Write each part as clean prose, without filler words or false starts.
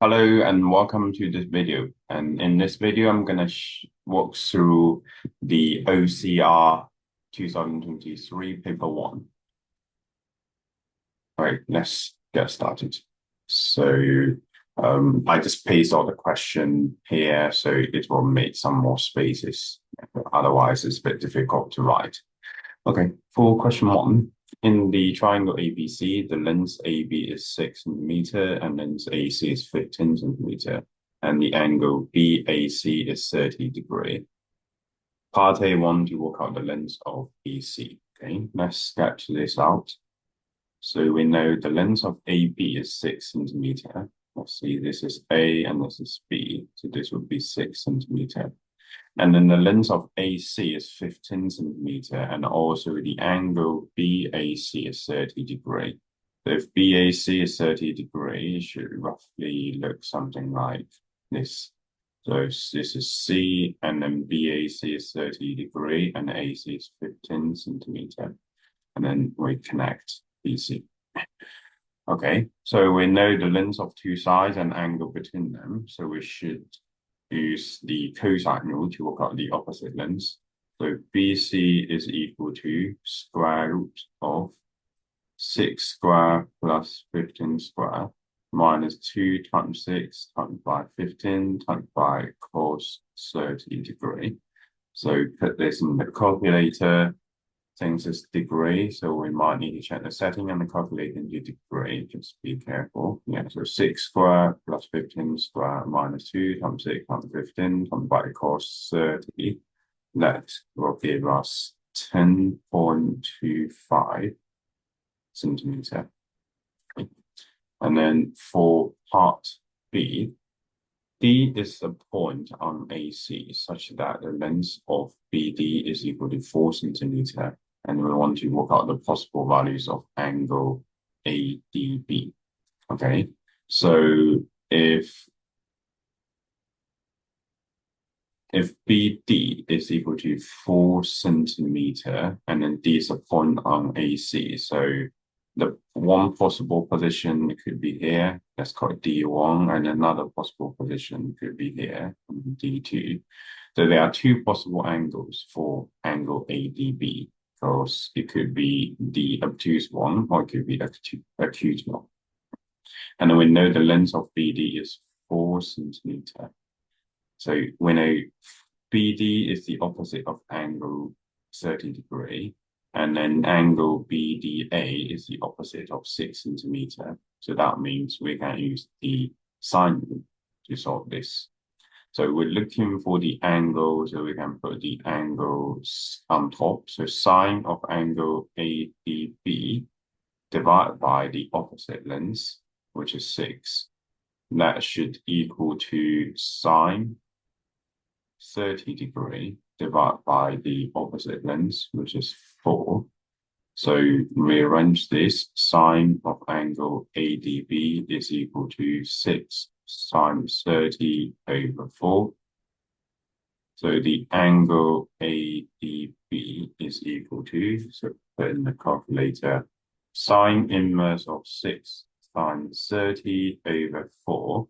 Hello and welcome to this video. And in this video, I'm going to walk through the OCR 2023 paper one. All right, let's get started. So I just paste all the question here, so it will make some more spaces. Otherwise, it's a bit difficult to write. Okay, for question one, in the triangle ABC, the length AB is 6 centimeter and length AC is 15 centimeter, and the angle BAC is 30 degree. Part A want to work out the length of BC. Okay, let's sketch this out. So we know the length of AB is 6 centimeter. Let's see, this is A and this is B, so this would be 6 centimeter. And then the length of AC is 15 centimeter, and also the angle BAC is 30 degree. So if BAC is 30 degree, it should roughly look something like this. So this is C, and then BAC is 30 degree, and AC is 15 centimeter. And then we connect BC. Okay, so we know the length of two sides and angle between them, so we should use the cosine rule to work out the opposite lengths. So BC is equal to square root of 6 square plus 15 square minus 2 times 6 times by 15 times by cos 30 degree. So put this in the calculator. Since it's degree, so we might need to check the setting and the calculator into degree. Just be careful. Yeah, so 6 square plus 15 square minus 2 times 6 times 15 times by cos 30. That will give us 10.25 centimeter. And then for part B, D is the point on AC such that the length of BD is equal to 4 centimeter. And we want to work out the possible values of angle ADB. Okay, so if BD is equal to 4 centimeter, and then D is a point on AC, so the one possible position could be here, let's call it D1, and another possible position could be here, D2. So there are two possible angles for angle ADB. Because it could be the obtuse one or it could be acute one. And then we know the length of BD is 4 centimeter. So we know BD is the opposite of angle 30 degree, and then angle BDA is the opposite of 6 centimeter. So that means we can use the sine rule to solve this. So we're looking for the angle, so we can put the angles on top. So sine of angle ADB divided by the opposite length, which is 6. That should equal to sine 30 degree divided by the opposite length, which is 4. So rearrange this. Sine of angle ADB is equal to 6 times 30 over 4. So the angle ADB is equal to, so put in the calculator, sine inverse of 6 times 30 over 4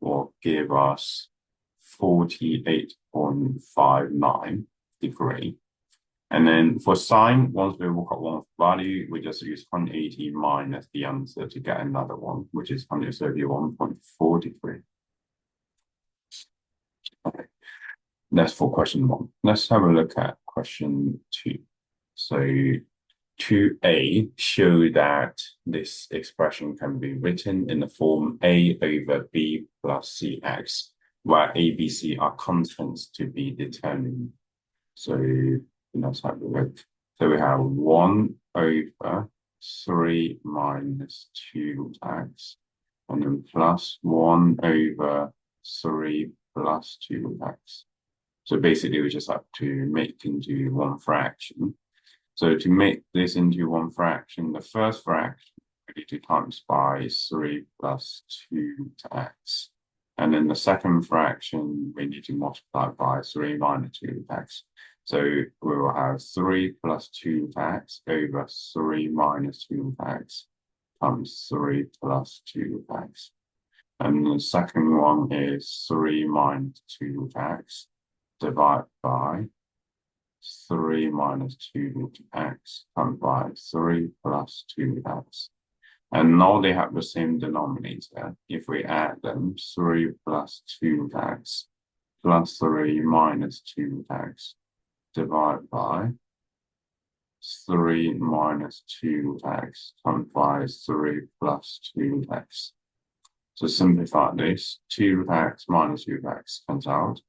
will give us 48.59 degree. And then for sine, once we work out one value, we just use 180 minus the answer to get another one, which is 131.4 degree. Okay, that's for question one. Let's have a look at question two. So 2a show that this expression can be written in the form a over b plus cx, where a, b, c are constants to be determined. So let's have a look. So we have 1 over 3 minus 2x, and then plus 1 over 3 plus 2x. So basically, we just have to make into one fraction. So to make this into one fraction, the first fraction we need to times by 3 plus 2x. And then the second fraction, we need to multiply by 3 minus 2x. So we will have 3 plus 2x over 3 minus 2x times 3 plus 2x. And the second one is 3 minus 2 root x divided by 3 minus 2 root x times by 3 plus 2 x. And now they have the same denominator. If we add them, 3 plus 2 x plus 3 minus 2 x divided by 3 minus 2 x times by 3 plus 2 x. So simplify this, 2 x minus 2 x comes out,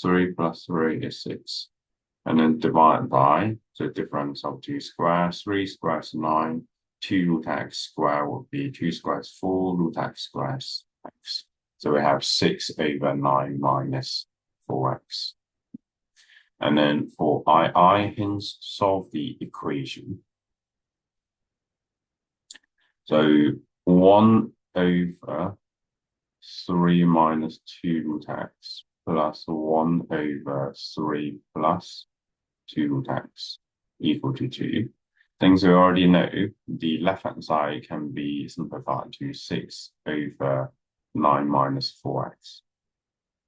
3 plus 3 is 6. And then divide by the difference of 2 squares, 3 squares 9, 2 root x squared would be 2 squares 4, root x squares x. So we have 6 over 9 minus 4x. And then for II, hence solve the equation. So 1 over 3 minus 2 root x plus 1 over 3 plus 2 root x equal to 2. Things we already know, the left-hand side can be simplified to 6 over 9 minus 4x.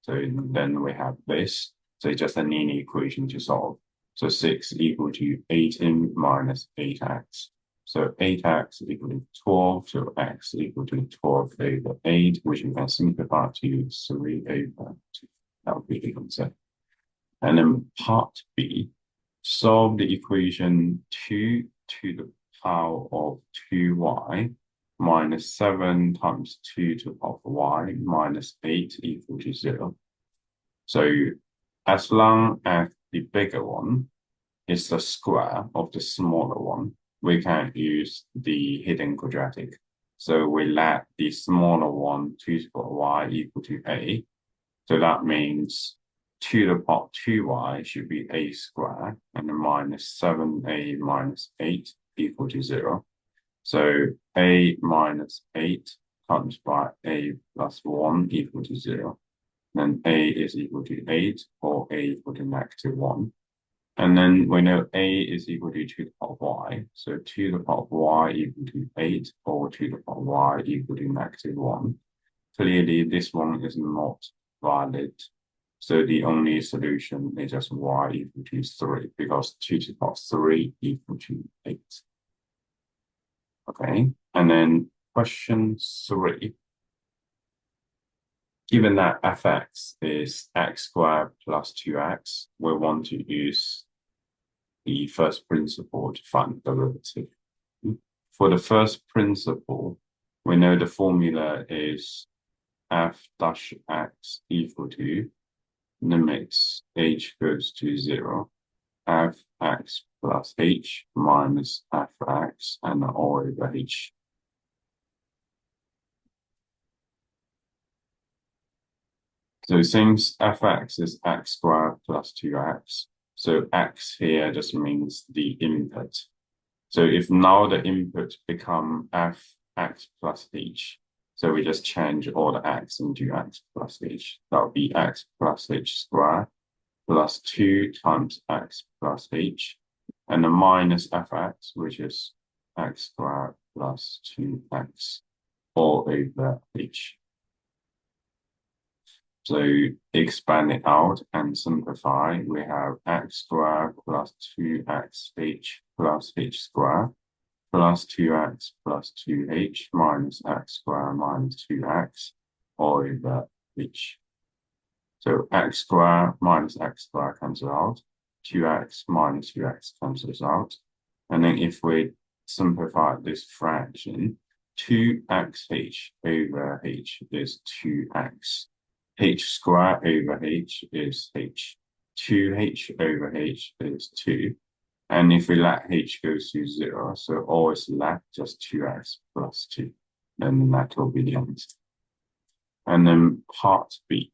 So then we have this. So it's just a linear equation to solve. So 6 equal to 18 minus 8x. So 8x equal to 12, so x equal to 12 over 8, which we can simplify to 3 over 2. That would be the answer. And then part B, solve the equation 2 to the power of 2y minus 7 times 2 to the power of y minus 8 equal to 0. So as long as the bigger one is the square of the smaller one, we can use the hidden quadratic. So we let the smaller one 2 to the power of y equal to a. So that means 2 to the power of 2y should be a squared, and then minus 7a minus 8 equal to 0. So a minus 8 times by a plus 1 equal to 0. Then a is equal to 8, or a equal to negative 1. And then we know a is equal to 2 to the power of y. So 2 to the power of y equal to 8, or 2 to the power of y equal to negative 1. Clearly, this one is not valid. So the only solution is just y equal to 3, because 2 to the power of 3 equal to 8. Okay, and then question 3. Given that fx is x squared plus 2x, we want to use the first principle to find the derivative. For the first principle, we know the formula is f dash x equal to limits h goes to 0, fx plus h minus fx and all over h. So since fx is x squared plus 2x, so x here just means the input. So if now the input become fx plus h, so we just change all the x into x plus h. That would be x plus h squared plus 2 times x plus h, and the minus fx, which is x squared plus 2x all over h. So expand it out and simplify. We have x squared plus 2xh plus h squared plus 2x plus 2h minus x squared minus 2x all over h. So x squared minus x squared cancels out. 2x minus 2x cancels out. And then if we simplify this fraction, 2xh over h is 2x. H squared over h is h. 2h over h is 2. And if we let h goes to 0, so always left just 2x plus 2. Then that will be the answer. And then part B.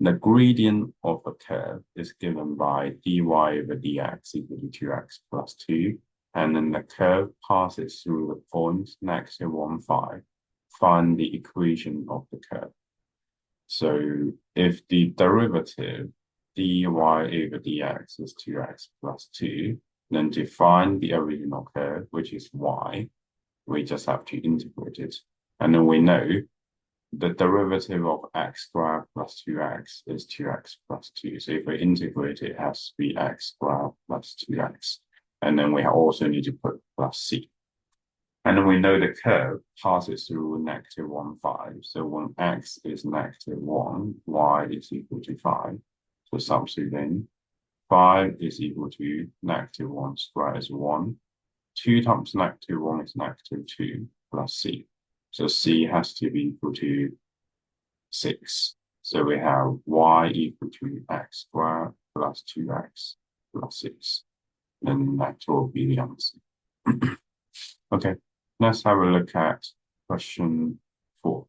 The gradient of a curve is given by dy over dx equal to 2x plus 2. And then the curve passes through the point negative 1, 5. Find the equation of the curve. So if the derivative dy over dx is 2x plus 2, then to find the original curve, which is y, we just have to integrate it. And then we know the derivative of x squared plus 2x is 2x plus 2. So if we integrate it, it has to be x squared plus 2x. And then we also need to put plus c. And then we know the curve passes through negative 1, 5. So when x is negative 1, y is equal to 5. So substituting 5 is equal to negative 1 squared is 1. 2 times negative 1 is negative 2 plus c. So c has to be equal to 6. So we have y equal to x squared plus 2x plus 6. And that will be the answer. Okay, let's have a look at question 4.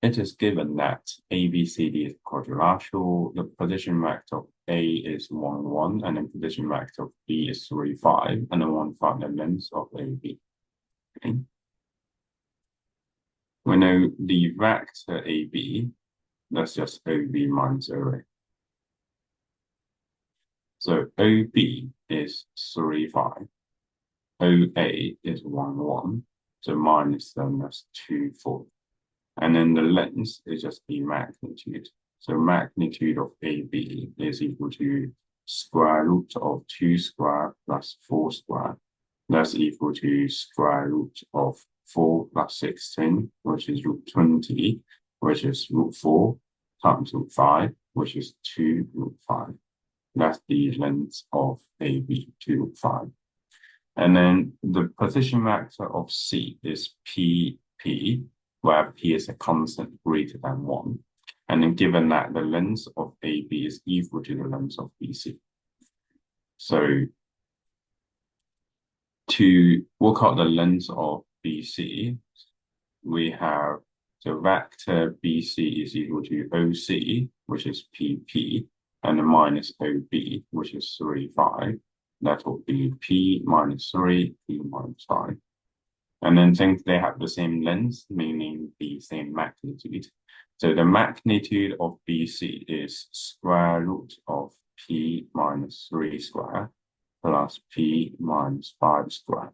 It is given that ABCD is quadrilateral. The position vector of A is 1, 1, and the position vector of B is 3, 5, and then one find the length of AB. Okay. We know the vector AB, that's just OB minus OA. So OB is 3, 5. OA is 1, 1. So minus them, that's 2, 4. And then the length is just the magnitude. So magnitude of AB is equal to square root of 2 squared plus 4 squared. That's equal to square root of 4 plus 16, which is root 20, which is root 4, times root 5, which is 2 root 5. That's the length of AB, 2 root 5. And then the position vector of C is PP, where P is a constant greater than 1. And then given that the length of AB is equal to the length of BC. So to work out the length of BC, we have the vector BC is equal to OC, which is PP, and then minus OB, which is 3, 5. That will be P minus 3, P minus 5. And then since they have the same length, meaning the same magnitude. So the magnitude of BC is square root of P minus 3 squared plus P minus 5 squared.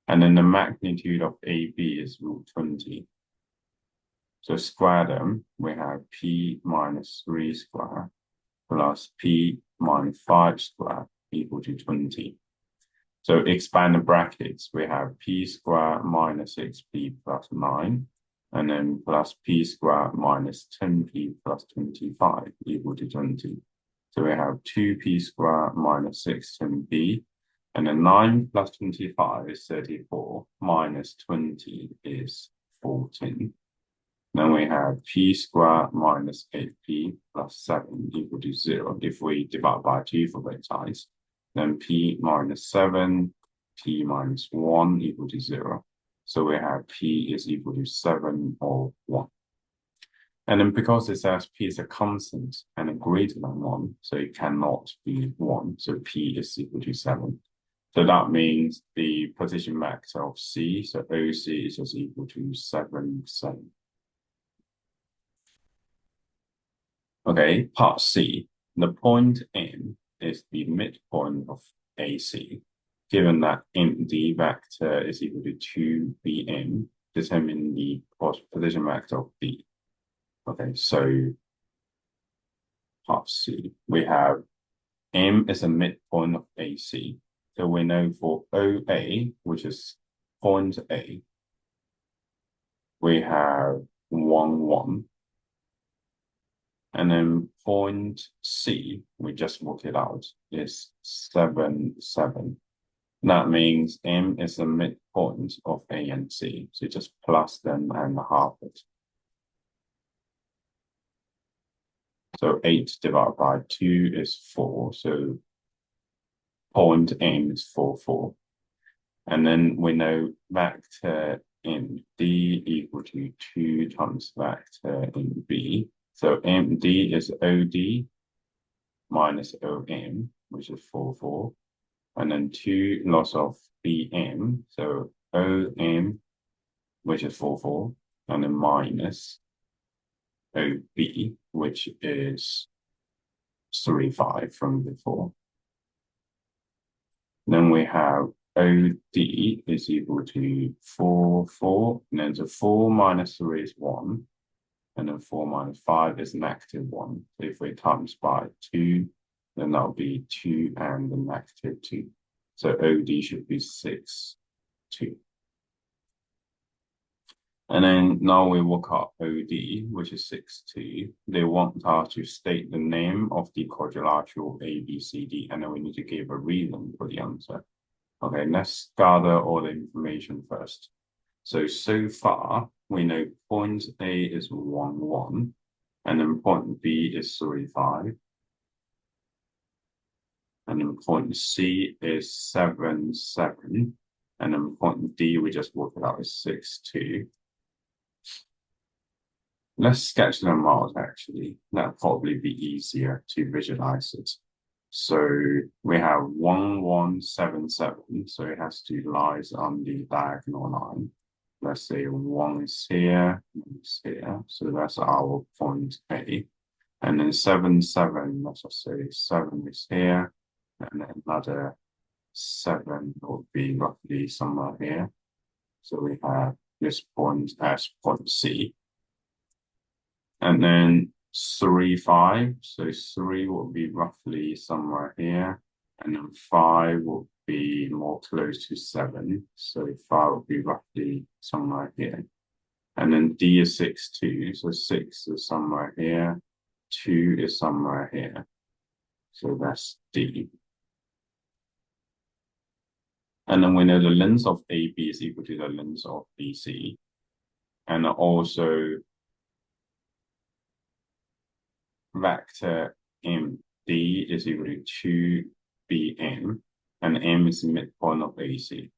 And then the magnitude of AB is root 20. So square them, we have P minus 3 squared plus P minus 5 squared equal to 20. So expand the brackets, we have P squared minus 6P plus 9, and then plus P squared minus 10P plus 25 equal to 20. So we have 2P squared minus 610B, and then 9 plus 25 is 34, minus 20 is 14. Then we have P squared minus 8P plus 7 equal to 0. If we divide by 2 for both sides, then P minus 7, P minus 1 equal to 0. So we have P is equal to 7 or 1. And then because it says P is a constant and greater than 1, so it cannot be 1. So P is equal to 7. So that means the position vector of C, so OC is just equal to 7, 7. Okay, part C. The point M is the midpoint of AC. Given that MD vector is equal to 2BM, determine the position vector of B. Okay, so part C, we have M is a midpoint of AC. So we know for OA, which is point A, we have 1, 1. And then point C, we just worked it out, is 7, 7. That means M is the midpoint of A and C. So just plus them and half it. So 8 divided by 2 is 4. So point M is 4, 4. And then we know vector in D equal to 2 times vector in B. So MD is OD minus OM, which is 4, 4. And then 2 loss of BM, so OM, which is 4, 4. And then minus OB, which is 3, 5 from before. Then we have OD is equal to 4, 4, and then so 4 minus 3 is 1, and then 4 minus 5 is -1. So if we times by 2, then that'll be 2 and the -2. So OD should be 6, 2. And then now we work out OD, which is 6, 2. They want us to state the name of the quadrilateral ABCD, and then we need to give a reason for the answer. Okay, let's gather all the information first. So far, we know point A is 1, 1, and then point B is 3, 5. And then point C is 7, 7. And then point D, we just worked it out, is 6, 2. Let's sketch them out, actually. That'll probably be easier to visualize it. So we have 1, 1, 7, 7. So it has to lie on the diagonal line. Let's say 1 is here, 1 is here. So that's our point A. And then 7, 7, let's just say 7 is here. And then another 7 will be roughly somewhere here. So we have this point as point C. And then 3, 5. So 3 will be roughly somewhere here. And then 5 will be more close to 7. So 5 will be roughly somewhere here. And then D is 6, 2. So 6 is somewhere here. 2 is somewhere here. So that's D. And then we know the length of AB is equal to the length of BC. And also vector MD is equal to 2BM, and M is the midpoint of AC.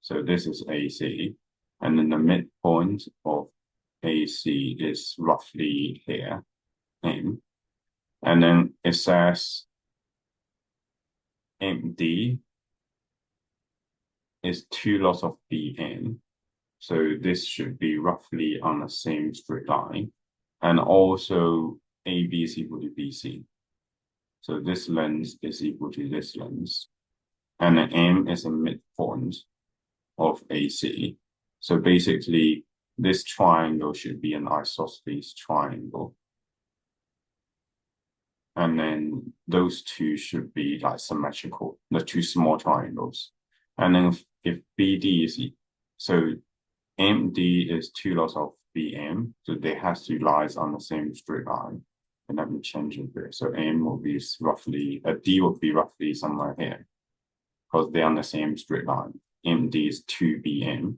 So this is AC, and then the midpoint of AC is roughly here, M. And then it says MD is 2 lots of BM. So this should be roughly on the same straight line. And also AB is equal to BC. So this length is equal to this length. And then M is a midpoint of AC. So basically, this triangle should be an isosceles triangle. And then those two should be like symmetrical, the two small triangles. And then if BD is, so MD is 2 lots of BM, so they have to lie on the same straight line. And let me change it there. So M will be roughly, D will be roughly somewhere here, because they're on the same straight line. MD is 2BM.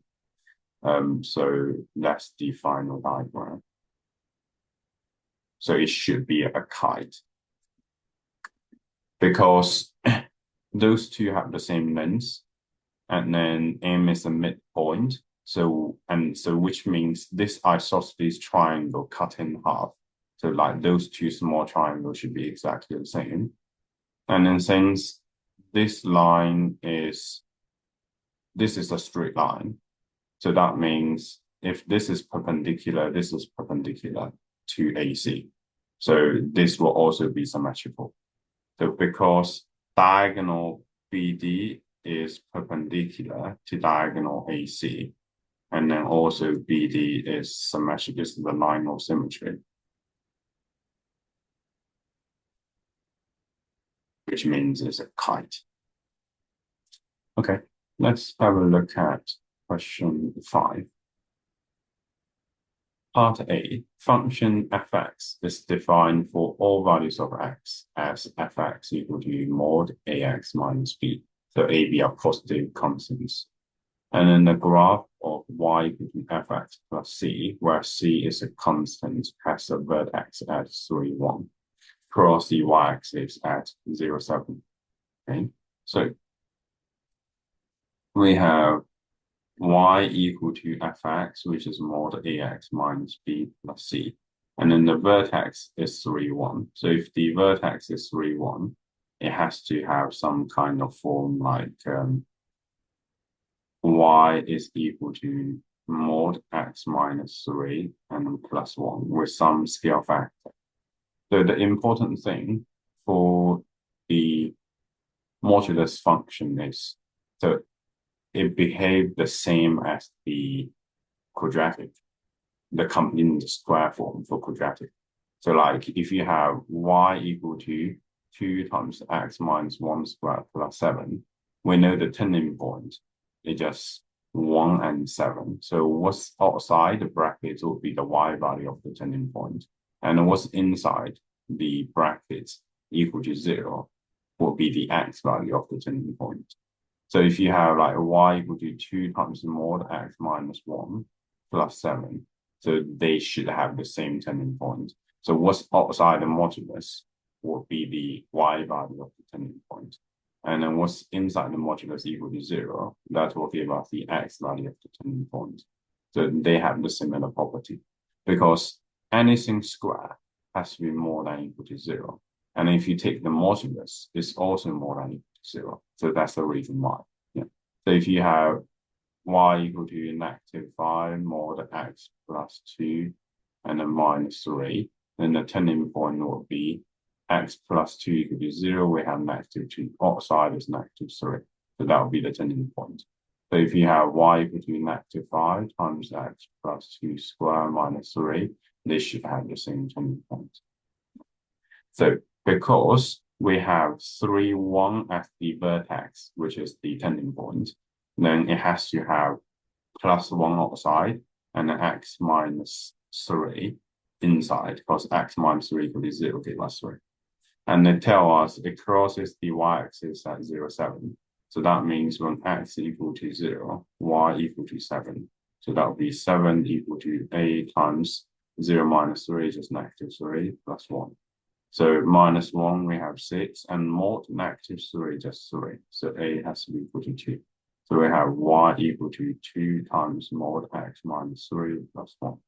So that's the final diagram. So it should be a kite, because those two have the same length, and then M is a midpoint. So which means this isosceles triangle cut in half. So like those two small triangles should be exactly the same. And then since this line is, this is a straight line. So that means if this is perpendicular to AC. So this will also be symmetrical. So because diagonal BD is perpendicular to diagonal AC, and then also BD is symmetric, this is the line of symmetry, which means it's a kite. Okay, let's have a look at question 5. Part A, function fx is defined for all values of x as fx equal to mod ax minus b. So a, b are positive constants. And then the graph of y equal to fx plus c, where c is a constant, has a vertex at 3, 1. Cross the y-axis at 0, 7. Okay, so we have y equal to fx, which is mod ax minus b plus c. And then the vertex is 3, 1. So if the vertex is 3, 1, it has to have some kind of form like y is equal to mod x minus 3 and then plus 1 with some scale factor. So the important thing for the modulus function is, so it behaved the same as the quadratic, the complete square form for quadratic. So like if you have y equal to 2 times x minus 1 squared plus 7, we know the turning point is just 1 and 7. So what's outside the brackets will be the y value of the turning point. And what's inside the brackets equal to 0 will be the x value of the turning point. So if you have like y equal to 2 times mod x minus 1 plus 7, so they should have the same turning point. So what's outside the modulus will be the y value of the turning point. And then what's inside the modulus equal to 0, that will give us the x value of the turning point. So they have the similar property because anything square has to be more than equal to 0. And if you take the modulus, it's also more than equal to 0. So that's the reason why. Yeah. So if you have y equal to -5 mod x plus 2 and then minus 3, then the turning point will be x plus 2 equal to 0. We have -2. Outside is -3. So that will be the turning point. So if you have y equal to -5 times x plus 2 square minus 3, they should have the same turning point. So because we have 3, 1 as the vertex, which is the turning point, then it has to have +1 outside and then x minus 3 inside, because x minus 3 equal to 0 give us 3. And they tell us it crosses the y-axis at 0, 7. So that means when x equal to 0, y equal to 7. So that will be 7 equal to a times 0 minus 3 is just -3 plus 1. So -1 we have 6 and mod -3 just 3. So a has to be equal to 2. So we have y equal to 2 times mod x minus 3 plus 1.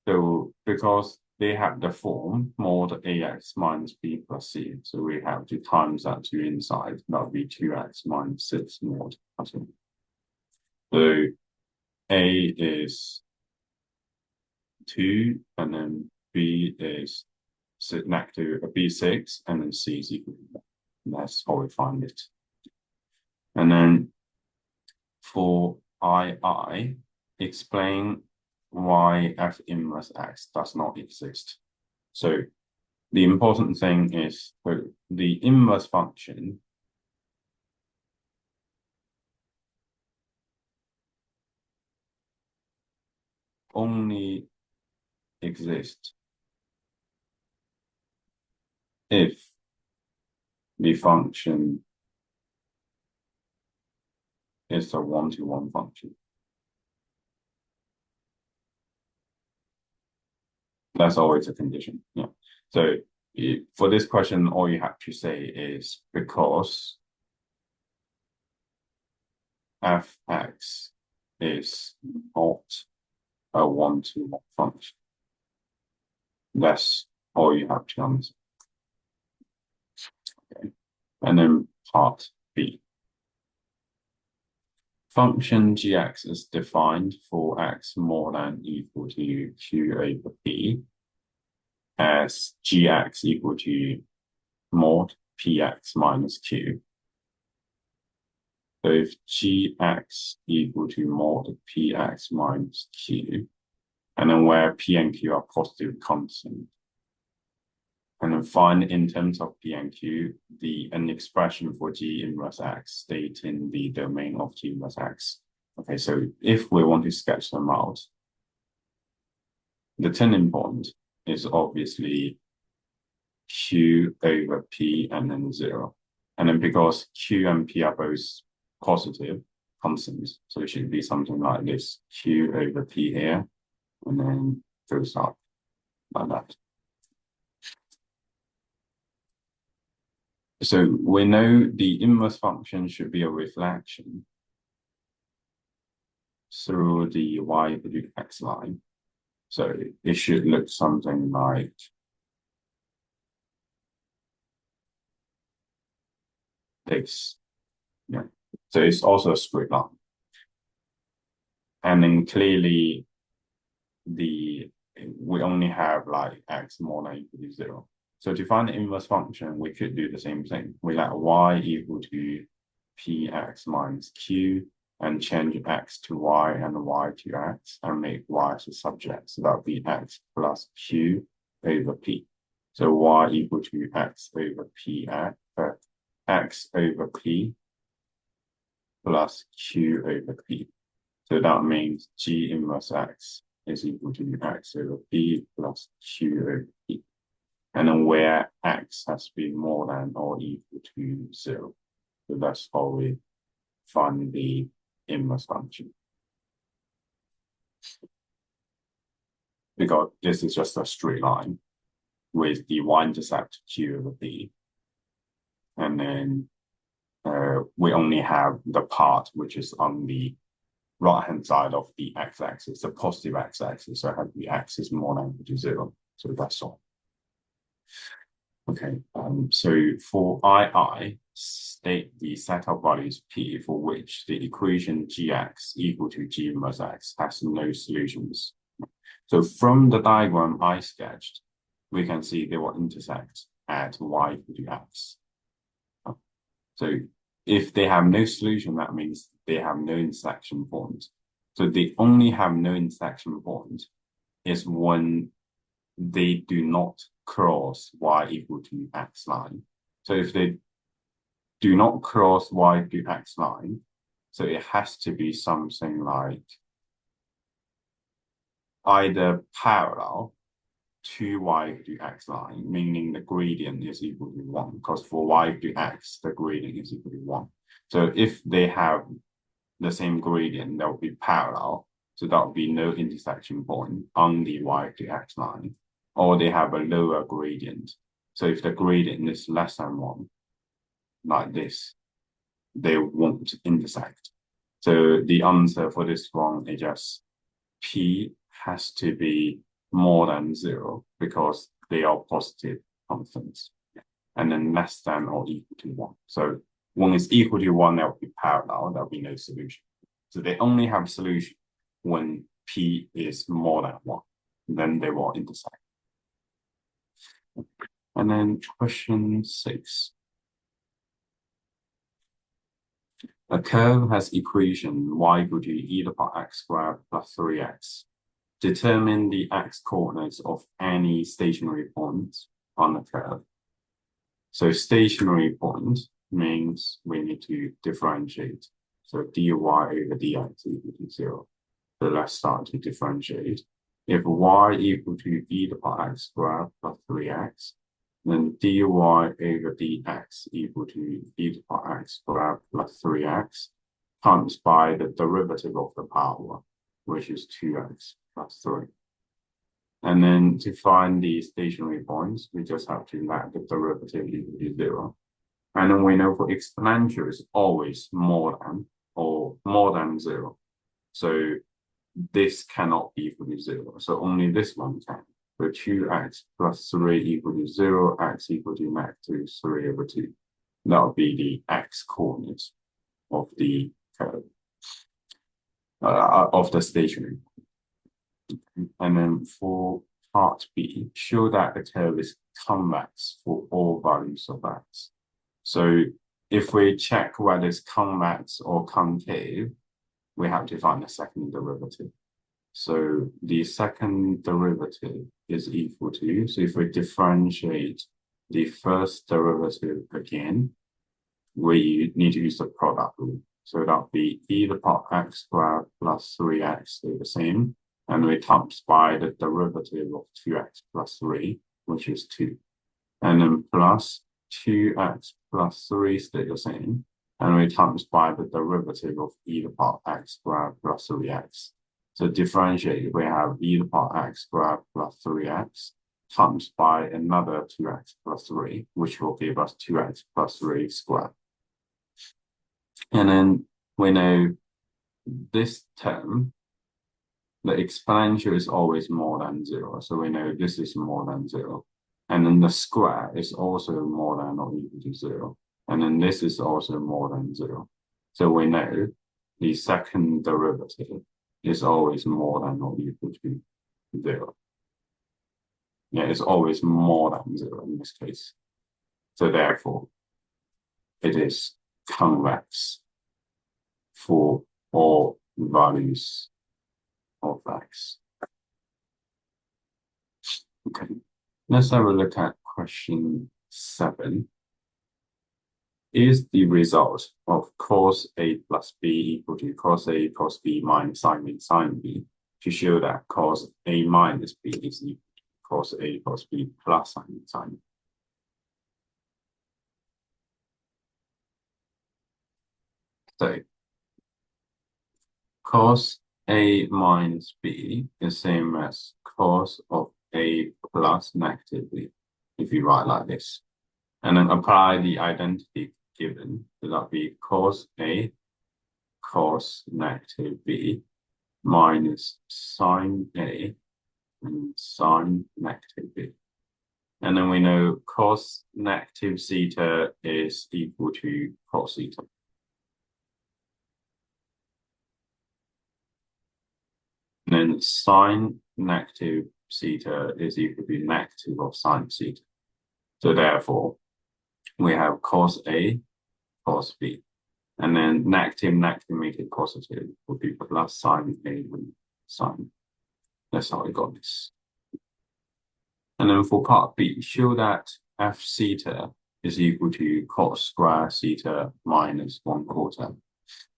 So because they have the form mod ax minus b plus c, so we have to times that 2 inside. That would be 2x minus 6 mod. So a is 2, and then b is b6, and then c is equal to 1. That's how we find it. And then for II, explain why f inverse x does not exist. So the important thing is the inverse function only exists if the function is a one-to-one function. That's always a condition. Yeah. So for this question, all you have to say is because fx is not a one-to-one function. That's all you have to answer. Okay. And then part B. Function gx is defined for x more than equal to q over p as gx equal to mod px minus q. So if gx equal to mod px minus q, and then where p and q are positive constant, and then find in terms of p and q an expression for g inverse x state in the domain of g inverse x. Okay, so if we want to sketch them out, the turning point is obviously q over p and then 0. And then because q and p are both positive constants, so it should be something like this: q over p here, and then goes up like that. So we know the inverse function should be a reflection through the y equal to x line. So it should look something like this. Yeah. So it's also a straight line. And then clearly we only have like x more than equal to 0. So to find the inverse function, we could do the same thing. We let y equal to px minus q, and change x to y and y to x and make y as a subject. So that would be x plus q over p. So y equal to x over p x over p plus q over p. So that means g inverse x is equal to x over p plus q over p. And then where x has to be more than or equal to 0. So that's how we find the inverse function. Because this is just a straight line with the y-intercept q over p. And then we only have the part which is on the right-hand side of the x-axis, the positive x-axis. So I have the x is more than or equal to 0. So that's all. Okay, so for II, state the set of values P for which the equation gx equal to g inverse x has no solutions. So from the diagram I sketched, we can see they will intersect at y equal to x. So if they have no solution, that means they have no intersection point. So they only have no intersection point is when they do not cross y equal to x line. So if they do not cross y to x line, so it has to be something like either parallel to y to x line, meaning the gradient is equal to 1, because for y to x, the gradient is equal to 1. So if they have the same gradient, that would be parallel. So that would be no intersection point on the y to x line. Or they have a lower gradient. So if the gradient is less than 1, like this, they won't intersect. So the answer for this one is just P has to be more than 0 because they are positive constants. And then less than or equal to 1. So when it's equal to 1, that will be parallel, there will be no solution. So they only have solution when P is more than 1. Then they will intersect. And then question 6. A curve has equation y equal to e to the power x squared plus 3x. Determine the x coordinates of any stationary point on the curve. So stationary point means we need to differentiate. So dy over dx equal to 0. So let's start to differentiate. If y equal to e to the power x squared plus 3x, then dy over dx equal to e to the power x squared plus 3x times by the derivative of the power, which is 2x plus 3. And then to find the stationary points, we just have to let the derivative equal to 0. And then we know for exponential is always more than or more than 0. So this cannot be equal to 0. So only this one can. So 2x plus 3 equal to 0, x equal to negative 3 over 2. That would be the x coordinates of the curve, of the stationary. And then for part B, show that the curve is convex for all values of x. So if we check whether it's convex or concave, we have to find the second derivative. So the second derivative is equal to, so if we differentiate the first derivative again, we need to use the product rule. So that would be e to the power x squared plus 3x stay the same. And we times by the derivative of 2x plus 3, which is 2. And then plus 2x plus 3 stay the same. And we times by the derivative of e to the power x squared plus 3x. So differentiate, we have e to the power x squared plus 3x times by another 2x plus 3, which will give us 2x plus 3 squared. And then we know this term, the exponential is always more than 0. So we know this is more than 0. And then the square is also more than or equal to 0. And then this is also more than 0. So we know the second derivative is always more than or equal to 0. Yeah, it's always more than 0 in this case. So therefore, it is convex for or values of x. Okay, let's have a look at question 7. Is the result of cos A plus B equal to cos A cos B minus sin A sin B to show that cos A minus B is equal to cos A cos B plus sin A sin B? So cos A minus B is same as cos of A plus negative B, if you write like this. And then apply the identity given, so that'll be cos A cos negative B minus sin A and sin negative B. And then we know cos negative theta is equal to cos theta. And then sin negative theta is equal to negative of sin theta. So therefore, we have cos A, cos B. And then negative make it positive, would be plus sin A and sin. That's how we got this. And then for part B, show that f theta is equal to cos square theta minus 1/4.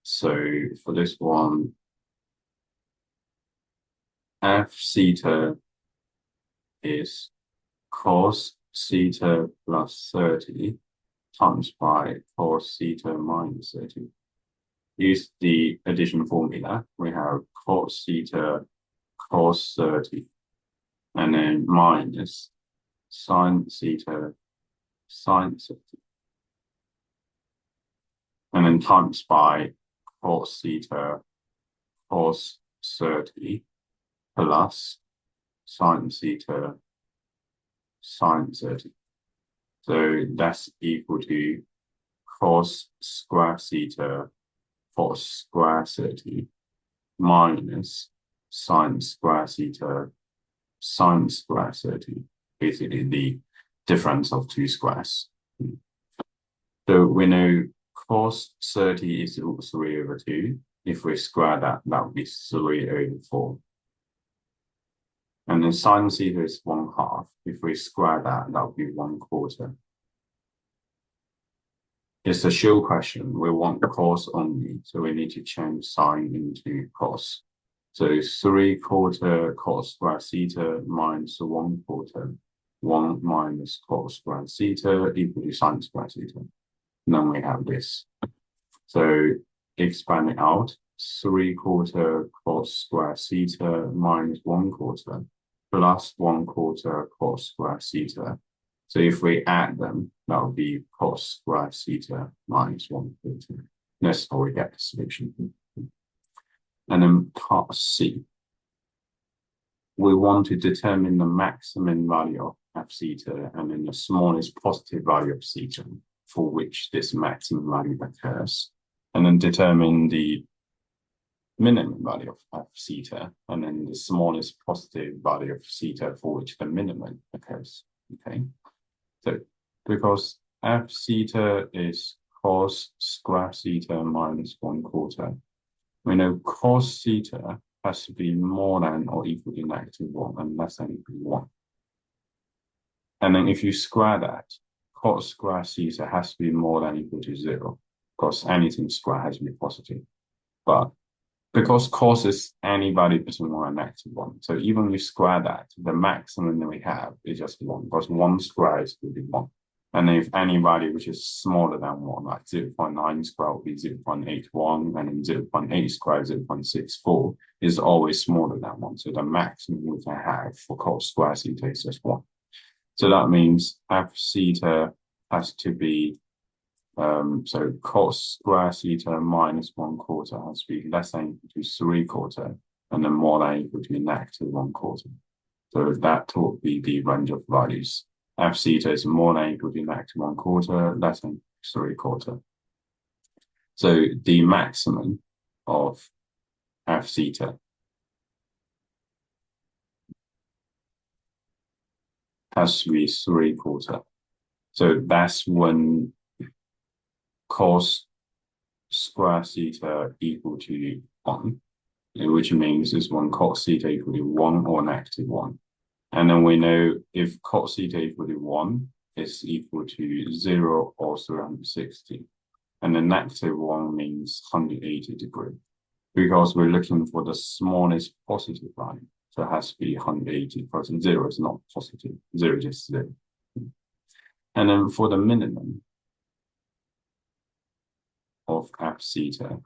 So for this one, f theta is cos theta plus 30 times by cos theta minus 30. Use the addition formula. We have cos theta cos 30, and then minus sin theta sin 30. And then times by cos theta cos 30 plus sin theta sin 30. So that's equal to cos square theta cos square 30 minus sin square theta sin square 30. Basically the difference of two squares. So we know cos 30 is 3/2. If we square that, that would be 3/4. And then sin theta is 1/2. If we square that, that would be 1/4. It's a show question. We want cos only, so we need to change sine into cos. So 3/4 cos square theta minus 1/4. 1 minus cos square theta equal to sin square theta. And then we have this. So expand it out. 3/4 cos square theta minus 1/4 plus 1/4 cos square theta. So if we add them, that would be cos square theta minus 1/4. That's how we get the solution. And then part C, we want to determine the maximum value of f theta and then the smallest positive value of theta for which this maximum value occurs, and then determine the minimum value of f theta and then the smallest positive value of theta for which the minimum occurs. Okay, so because f theta is cos square theta minus 1/4, we know cos theta has to be more than or equal to -1 and less than or equal to 1. And then if you square that, cos square theta has to be more than or equal to 0, because anything square has to be positive. But because cos is any value between 1 and -1, so even if we square that, the maximum that we have is just 1, because 1 squared is going to be 1. And if any value which is smaller than 1, like 0.9 squared will be 0.81, and then 0.8 squared, 0.64, is always smaller than 1. So the maximum we can have for cos square theta is just 1. So that means f theta has to be, so cos square theta minus 1/4 has to be less than equal to 3/4, and then more than equal to -1/4. So that would be the range of values. F theta is more than equal to -1/4, less than 3/4. So the maximum of f theta has to be 3/4. So that's when cos square theta equal to 1, which means this one cos theta equal to 1 or negative 1. And then we know if cos theta equal to 1 is equal to 0 or 360. And the negative 1 means 180 degrees. Because we're looking for the smallest positive line. So it has to be 180 because 0 is not positive. 0 is just 0. And then for the minimum of f theta,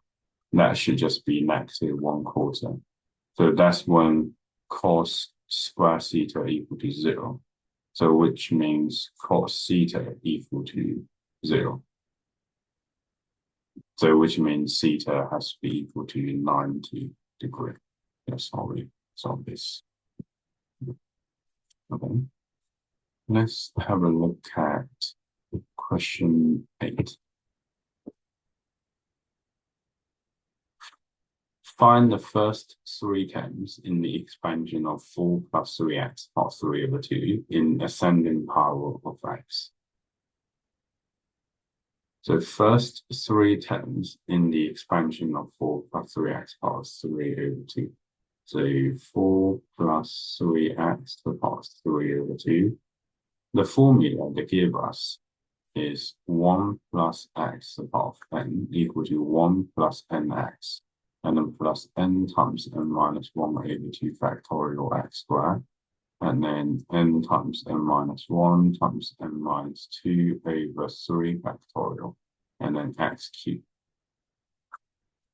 that should just be negative 1/4. So that's when cos square theta equal to 0. So which means cos theta equal to 0. So which means theta has to be equal to 90 degrees. That's how we solve this. Okay. Let's have a look at question 8. Find the first 3 terms in the expansion of 4 plus 3x plus 3/2 in ascending power of x. So first 3 terms in the expansion of 4 plus 3x plus 3/2. So 4 plus 3x plus 3/2. The formula they give us is 1 plus x to the power of n equal to 1 plus nx. And then plus n times n minus 1/2 factorial x squared. And then n times n minus 1 times n minus 2/3 factorial. And then x cubed.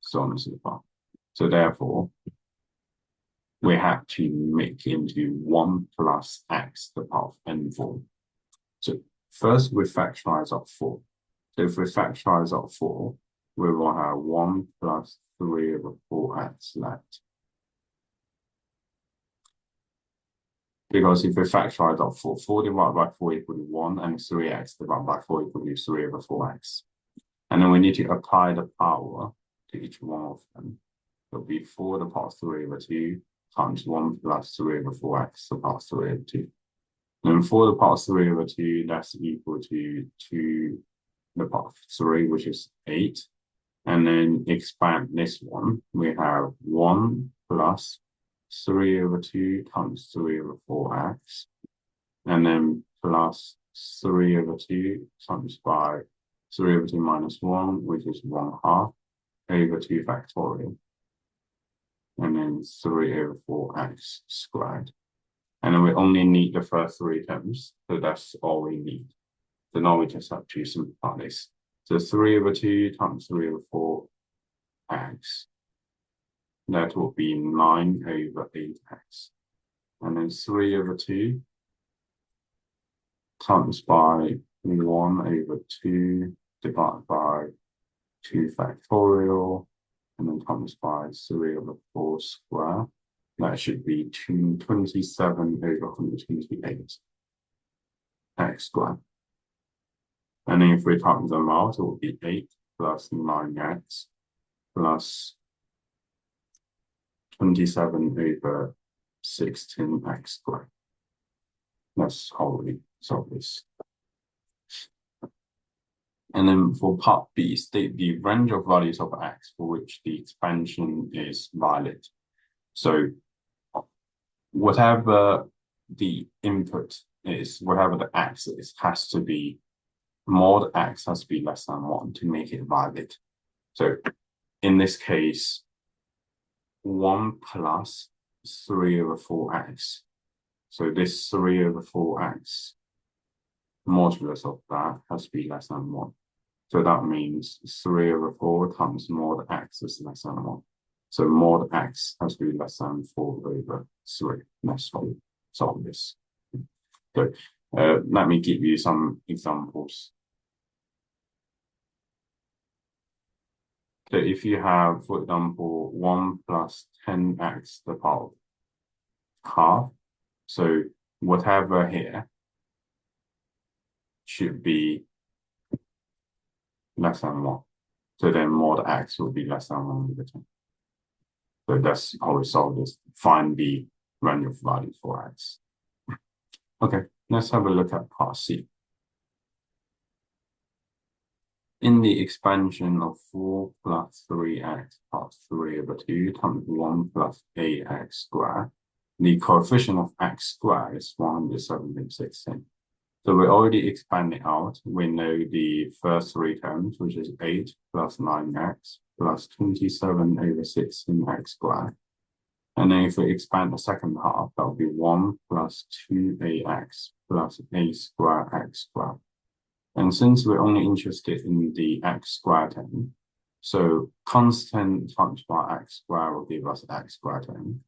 So on and so forth. So therefore, we have to make into 1 plus x to the power of n form. So first we factorize out 4. So if we factorize out 4, we will have 1 plus 3/4x left. Because if we factorize out 4, 4 divided by 4 equal to 1, and 3x divided by 4 equal to 3/4x. And then we need to apply the power to each one of them. It will be 4 to the power of 3/2 times 1 plus 3/4x to the power of 3/2. And 4 to the power of 3/2, that's equal to 2 to the power of 3, which is 8. And then expand this one, we have 1 plus 3/2 times 3/4x, and then plus 3/2 times by 3/2 minus 1, which is 1/2, over 2 factorial, and then 3/4x squared. And then we only need the first 3 terms, so that's all we need. So now we just have to simplify this. So 3/2 times 3/4x. That will be 9/8x. And then 3/2 times by 1/2 divided by 2 factorial. And then times by 3/4 square. That should be 27/128 x squared. And then if we times them out, it will be 8 plus 9x plus 27/16x squared. That's how we solve this. And then for part B, state the range of values of x for which the expansion is valid. So whatever the input is, whatever the x is, has to be mod x has to be less than 1 to make it valid. So in this case, 1 plus 3/4x. So this 3/4x modulus of that has to be less than 1. So that means 3/4 times mod x is less than 1. So mod x has to be less than 4/3. Let's solve this. So let me give you some examples. So if you have, for example, 1 plus 10x to the power of half, so whatever here should be less than 1. So then mod x will be less than 1 over 10. So that's how we solve this. Find the range of values for x. Okay, let's have a look at part C. In the expansion of 4 plus 3x plus 3 over 2 times 1 plus 8x squared, the coefficient of x squared is 176. So we already expand it out. We know the first three terms, which is 8 plus 9x plus 27 over 16x squared. And then if we expand the second half, that will be 1 plus 2ax plus a squared x squared. And since we're only interested in the x squared term, so constant times by x squared will give us x squared term.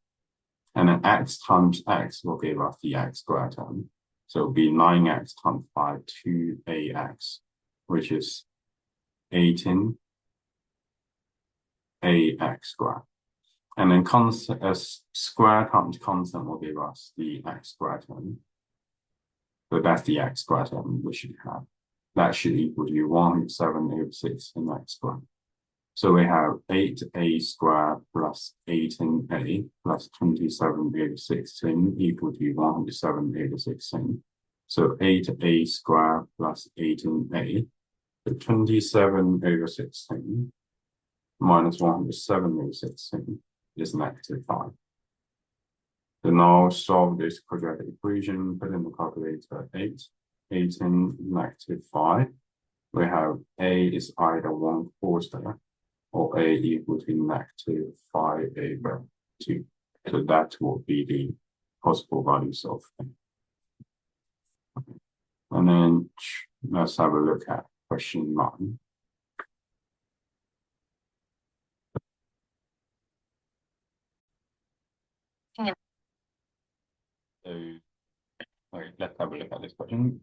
And then x times x will give us the x squared term. So it'll be 9x times by 2ax, which is 18ax squared. And then constant, square times constant will give us the x squared term. So that's the x squared term we should have. That should equal to 107 over 6 in x squared. So we have 8a squared plus 18a plus 27 over 16 equal to 107 over 16. So 8a squared plus 18a, so 27 over 16 minus 107 over 16 is negative 5. So now solve this quadratic equation, put in the calculator 8, 18, negative 5. We have a is either 1/4 or a equal to negative 5 over 2. So that will be the possible values of a. And then let's have a look at question 9. So let's have a look at this question.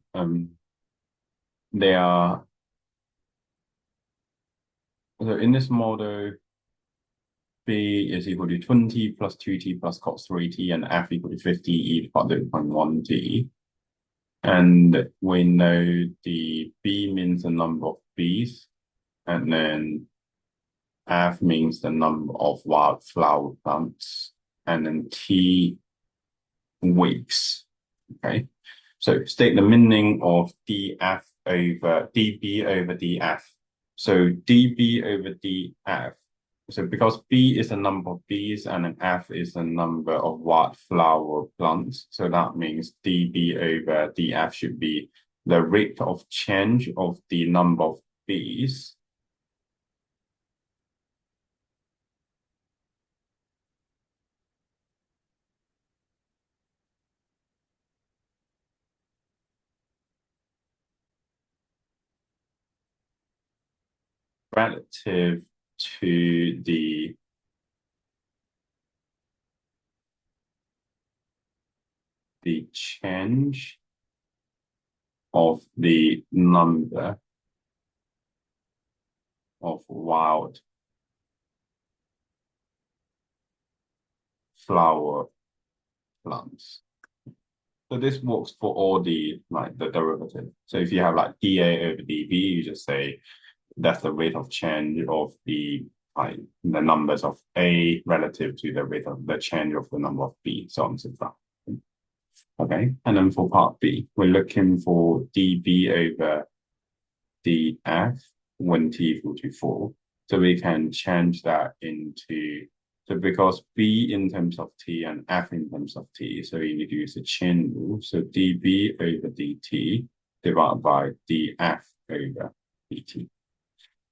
So in this model, B is equal to 20 plus 2t plus cos 3t and f equal to 50 e to the power 0.1t. And we know the B means the number of bees, and then F means the number of wildflower plants, and then T weeks. Okay, so state the meaning of df over dB over df. So dB over df. So because B is the number of bees and then F is the number of wildflower plants, so that means dB over df should be the rate of change of the number of bees relative to the change of the number of wild flower plants. So this works for all the derivative. So if you have like dA over dB, you just say that's the rate of change of the numbers of A relative to the rate of the change of the number of B, so on and so forth. Okay, and then for part B, we're looking for dB over dF when t equal to 4. So we can change that into, so because B in terms of t and F in terms of t, so you need to use the chain rule. So dB over dt divided by dF over dt.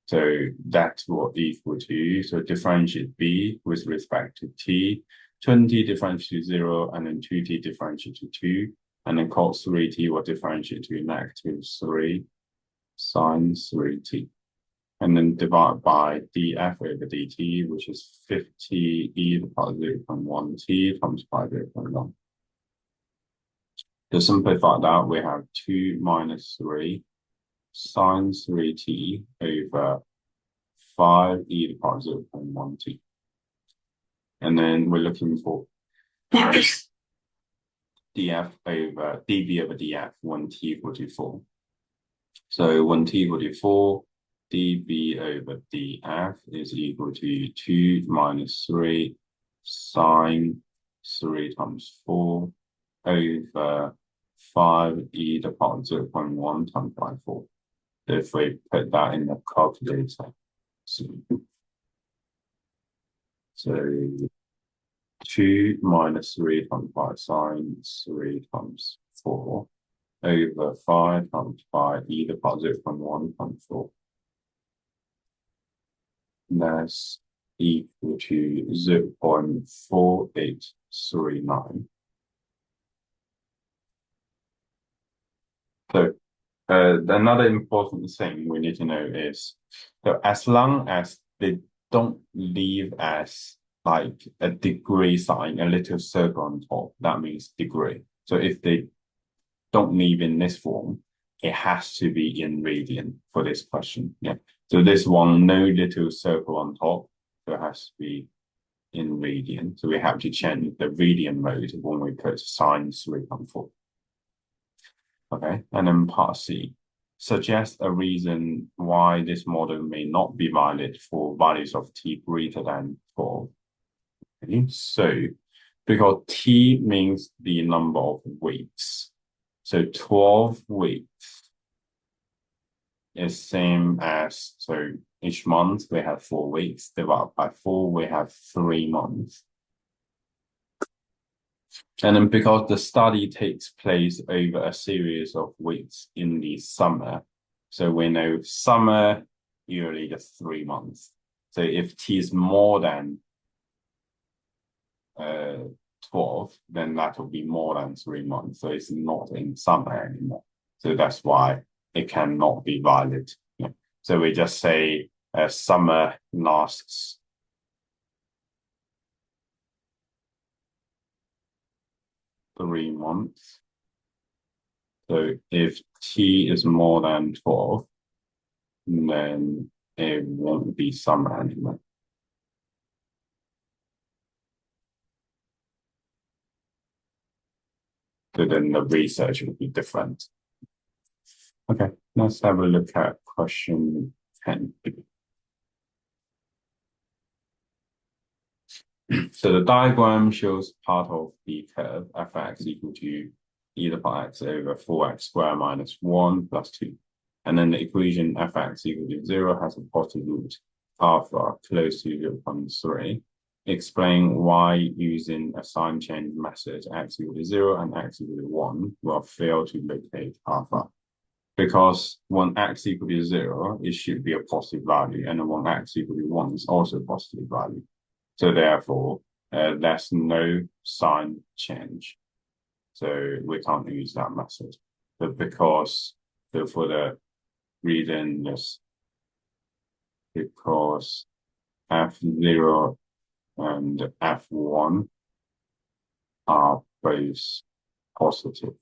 So that's what equal to, so differentiate B with respect to t, 20 differentiate to 0, and then 2t differentiate to 2, and then cos 3t will differentiate to negative 3 sine 3t. And then divide by df over dt, which is 50 e to the power 0.1t times by 0.1. To simplify that, we have 2 minus 3 sine 3t over 5 e to the power 0.1t. And then we're looking for df over dB over df when t equal to 4. So when t equal to 4, dB over df is equal to 2 minus 3 sine 3 times 4 over 5 e to the power 0.1 times by 4. if we put that in the calculator. So 2 minus 3 times 5 sine 3 times 4 over 5 times 5 e to the power 0.1 times 4. That's equal to 0.4839. So another important thing we need to know is, so as long as they don't leave as like a degree sign, a little circle on top, that means degree. So if they don't leave in this form, it has to be in radian for this question. Yeah. So this one, no little circle on top, so it has to be in radian. So we have to change the radian mode when we put sine 3.4. Okay, and then part C, suggest a reason why this model may not be valid for values of t greater than 12. Okay, so because t means the number of weeks, so 12 weeks is same as, so each month we have 4 weeks, divided by 4, we have 3 months. And then because the study takes place over a series of weeks in the summer, so we know summer usually just 3 months. So if t is more than 12, then that will be more than 3 months. So it's not in summer anymore. So that's why it cannot be valid. Yeah. So we just say summer lasts 3 months. So if t is more than 12, then it won't be summer anymore. So then the research will be different. Okay, let's have a look at question 10. So the diagram shows part of the curve fx equal to e to the power x over 4x squared minus 1 plus 2. And then the equation fx equal to 0 has a positive root alpha close to 0.3. Explain why using a sign change method x equal to 0 and x equal to 1 will fail to locate alpha. Because when x equal to 0, it should be a positive value, and when x equal to 1 is also a positive value. So therefore, there's no sign change. So we can't use that method. But because, so for the reason, yes, because f0 and f1 are both positive.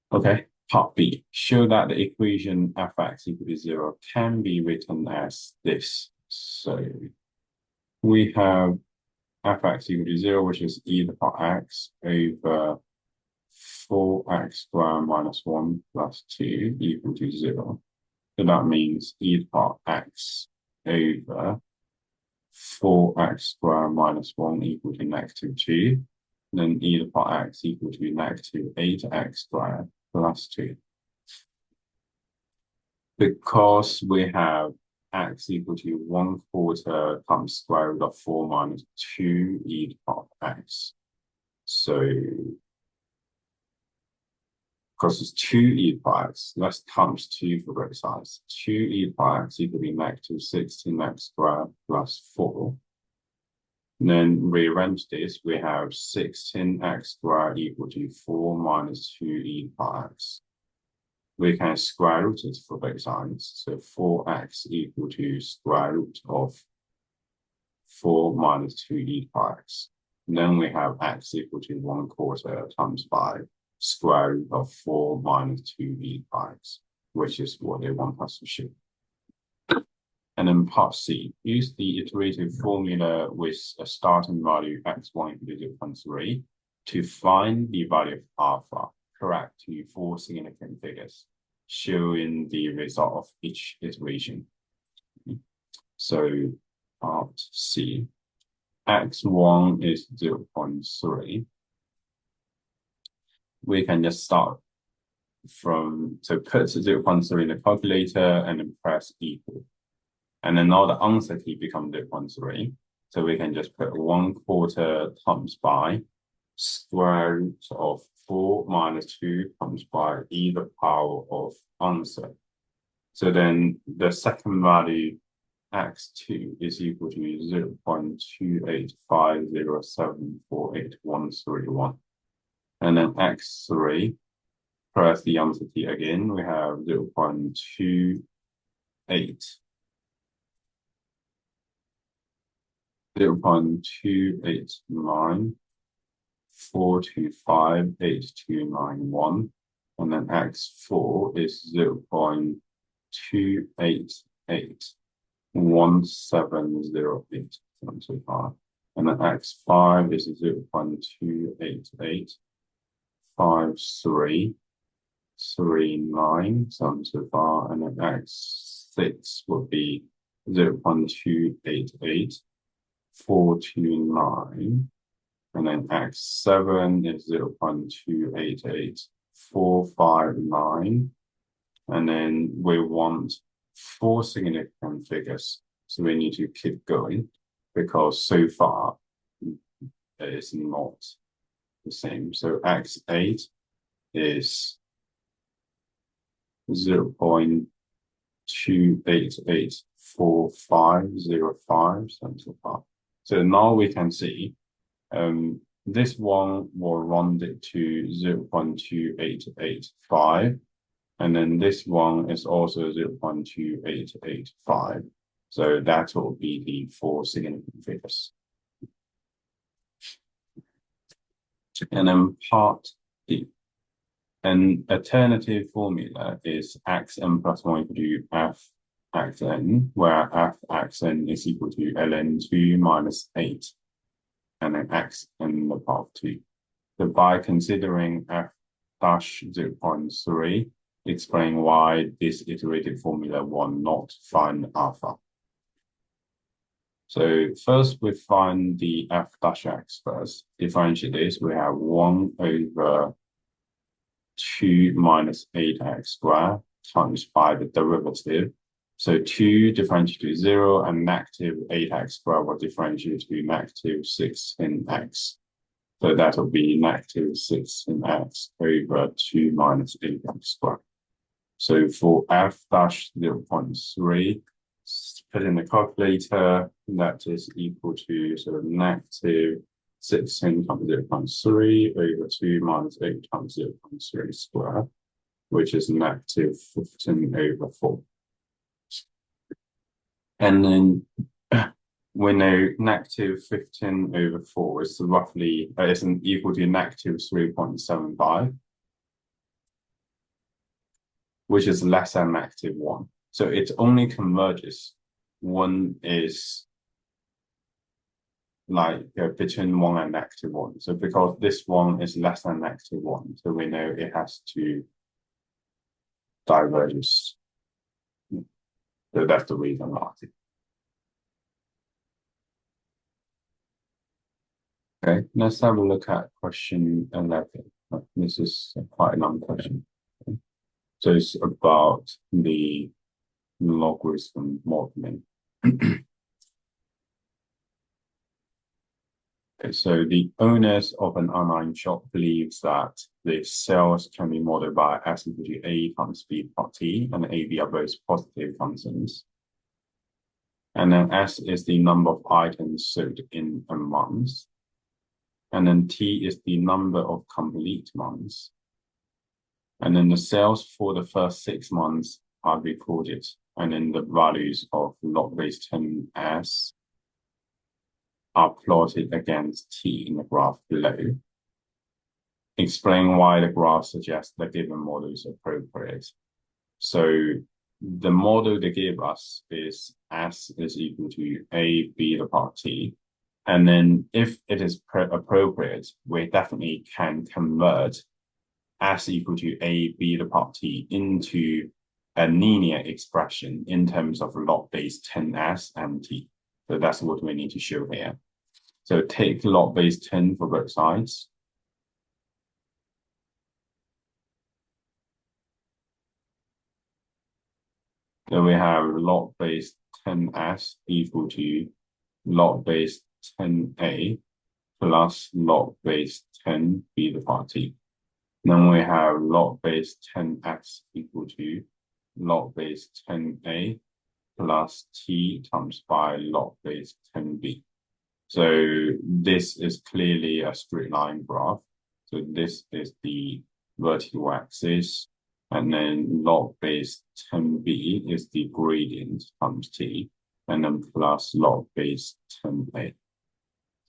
Okay, part B. Show that the equation fx equal to 0 can be written as this. So we have fx equal to 0, which is e to the power x over 4x squared minus 1 plus 2 equal to 0. So that means e to the power x over 4x squared minus 1 equal to negative 2. Then e to the power x equal to negative 8x squared plus 2. Because we have x equal to 1/4 times square root of 4 minus 2 e to the power x. So, because it's 2 e to the power x, let's times 2 for both sides. 2 e to the power x equal to negative 16x squared plus 4. And then rearrange this, we have 16x squared equal to 4 minus 2 e to the power x. We can square root it for both sides. So 4x equal to square root of 4 minus 2 e to the power x. And then we have x equal to 1/4 times 5 square root of 4 minus 2 e to the power x, which is what they want us to show. And then part C, use the iterative formula with a starting value x1 equal to 0.3 to find the value of alpha. Correct to 4 significant figures, showing the result of each iteration. So part C, x1 is 0.3. We can just start so put 0.3 in the calculator and then press equal. And then now the answer key becomes 0.3. So we can just put 1/4 times by square root of 4 minus 2 times by e the power of answer. So then the second value, x2, is equal to 0.285074831. And then x3, press the answer key again, we have 0.28942589291, and then x4 is 0.2881708, so far. And then x5 is 0.2885339, so far. And then x6 would be 0.288429, and then x7 is 0.288459, and then we want 4 significant figures, so we need to keep going because so far it is not the same. So x8 is 0.2884505, so far. So now we can see this one will round it to 0.2885, and then this one is also 0.2885. So that will be the 4 significant figures. And then part D. An alternative formula is xn plus 1 equal to f xn, where f xn is equal to ln2 minus 8, and then x in the path 2. So by considering f dash 0.3, explain why this iterated formula will not find alpha. So first we find the f dash x first. Differentiate this, we have 1 over 2 minus 8x squared times by the derivative. So 2 differentiate to 0, and negative 8x squared will differentiate to negative 6 in x. So that will be negative 6 in x over 2 minus 8x squared. So for f dash 0.3, put in the calculator, that is equal to sort of negative 16 times 0.3 over 2 minus 8 times 0.3 squared, which is negative 15 over 4. And then we know negative 15 over 4 is roughly isn't equal to negative 3.75, which is less than negative 1. So it only converges when is like between 1 and negative 1. So because this one is less than negative 1, so we know it has to diverges. So that's the reason why. Okay, let's have a look at question 11. This is quite a long question. Okay. So it's about the logarithm modeling. Okay, so the owners of an online shop believes that the sales can be modeled by S equal to A times B plus T, and A, B are both positive functions. And then S is the number of items sold in a month. And then T is the number of complete months. And then the sales for the first 6 months are recorded. And then the values of log base 10S are plotted against T in the graph below. Explain why the graph suggests the given model is appropriate. So the model they gave us is S is equal to A, B, the part T. And then if it is appropriate, we definitely can convert S equal to A, B, the part T into a linear expression in terms of log base 10S and T. So that's what we need to show here. So take log base 10 for both sides. Then we have log base 10s equal to log base 10a plus log base 10b to the power t. Then we have log base 10x equal to log base 10a plus t times by log base 10b. So this is clearly a straight line graph. So this is the vertical axis, and then log base 10b is the gradient times t, and then plus log base 10a.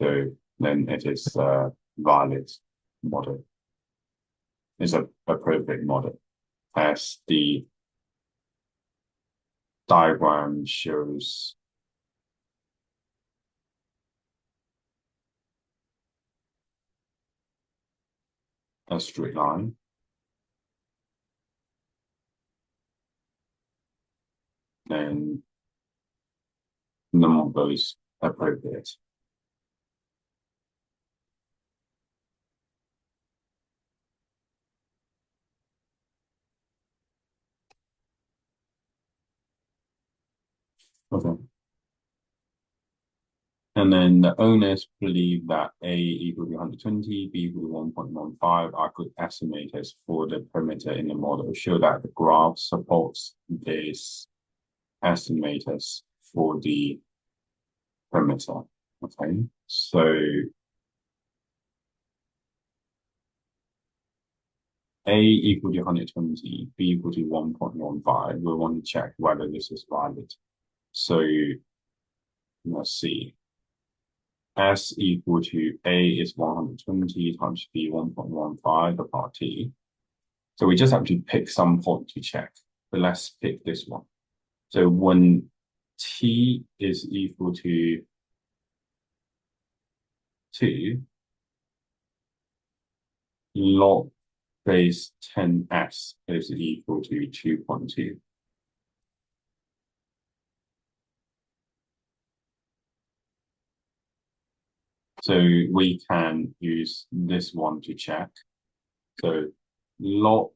So then it is a valid model. It's a perfect model, as the diagram shows. A straight line. Then the model is appropriate. Okay. And then the owners believe that A equal to 120, B equal to 1.15 are good estimators for the perimeter in the model. Show that the graph supports these estimators for the perimeter. Okay, so A equal to 120, B equal to 1.15. We want to check whether this is valid. So let's see. S equal to A is 120 times B 1.15 the power T. So we just have to pick some point to check. But let's pick this one. So when T is equal to 2, log base 10s is equal to 2.2. So we can use this one to check. So log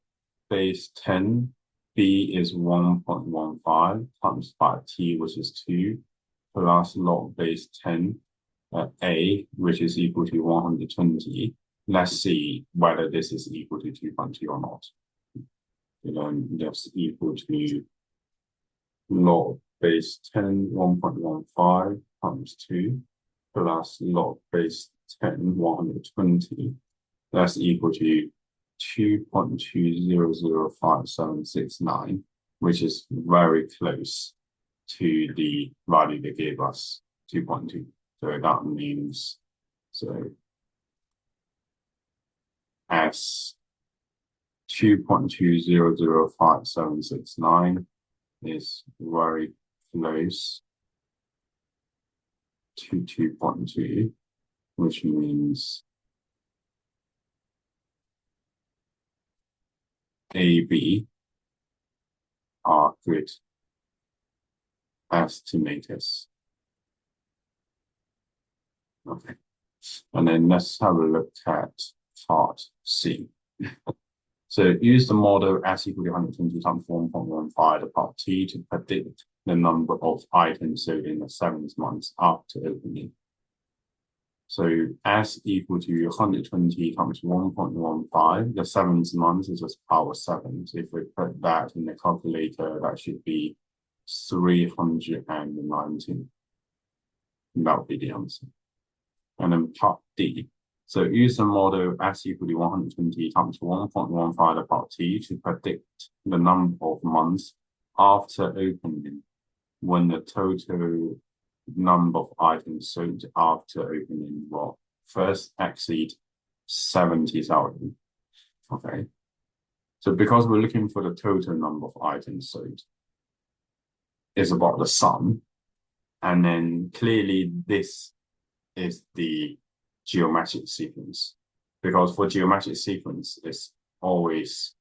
base 10, B is 1.15 times by T, which is 2, plus log base 10, A, which is equal to 120. Let's see whether this is equal to 2.2 or not. Then that's equal to log base 10, 1.15 times 2, plus log base 10, 120. That's equal to 2.2005769, which is very close to the value they gave us, 2.2. So that means, so as 2.2005769 is very close to 2.2, which means AB are good estimators. Okay, and then let's have a look at part C. So use the model S equal to 120 times 1.15 the part T to predict the number of items sold in the 7th month after opening. So S equal to 120 times 1.15, the 7th month is just power 7. So if we put that in the calculator, that should be 319. That would be the answer. And then part D. So use the model S equal to 120 times 1.15 the part T to predict the number of months after opening when the total number of items sold after opening will first exceed 70,000. Okay. So because we're looking for the total number of items sold, it's about the sum. And then clearly this is the geometric sequence, because for geometric sequence, it's always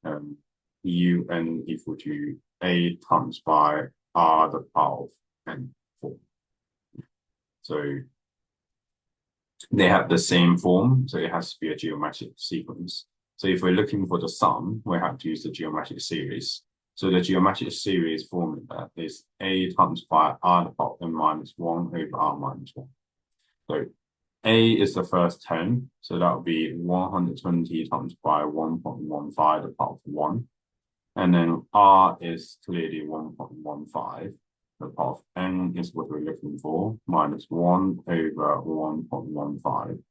un equal to A times by R the power of n4. So they have the same form, so it has to be a geometric sequence. So if we're looking for the sum, we have to use the geometric series. So the geometric series formula is a times by r to the power n minus 1 over r minus 1. So a is the first term, so that would be 120 times by 1.15 to the power of 1. And then r is clearly 1.15. The power of n is what we're looking for, minus 1 over 1.15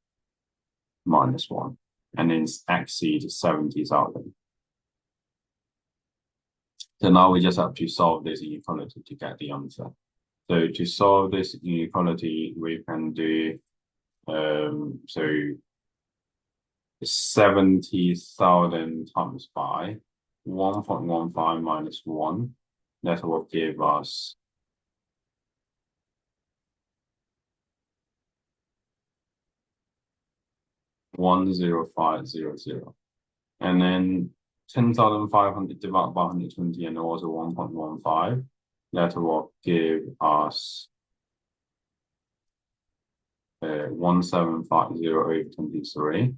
minus 1. And then exceeds 70,000. So now we just have to solve this inequality to get the answer. So to solve this inequality, we can do so 70,000 times by 1.15 minus 1. That will give us 10500. And then 10,500 divided by 120 and also 1.15. That will give us 1750 over 23.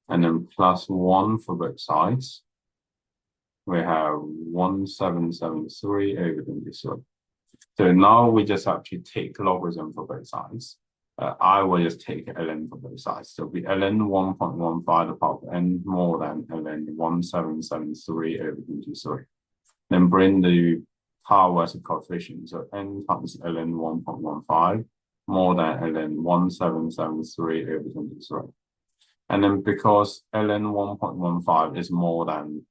And then plus 1 for both sides. We have 1773 over 23. So now we just have to take logarithm for both sides. I will just take ln for both sides. So we ln 1.15 to the power of n more than ln 1773 over 23. Then bring the powers of coefficient. So n times ln 1.15 more than ln 1773 over 23. And then because ln 1.15 is more than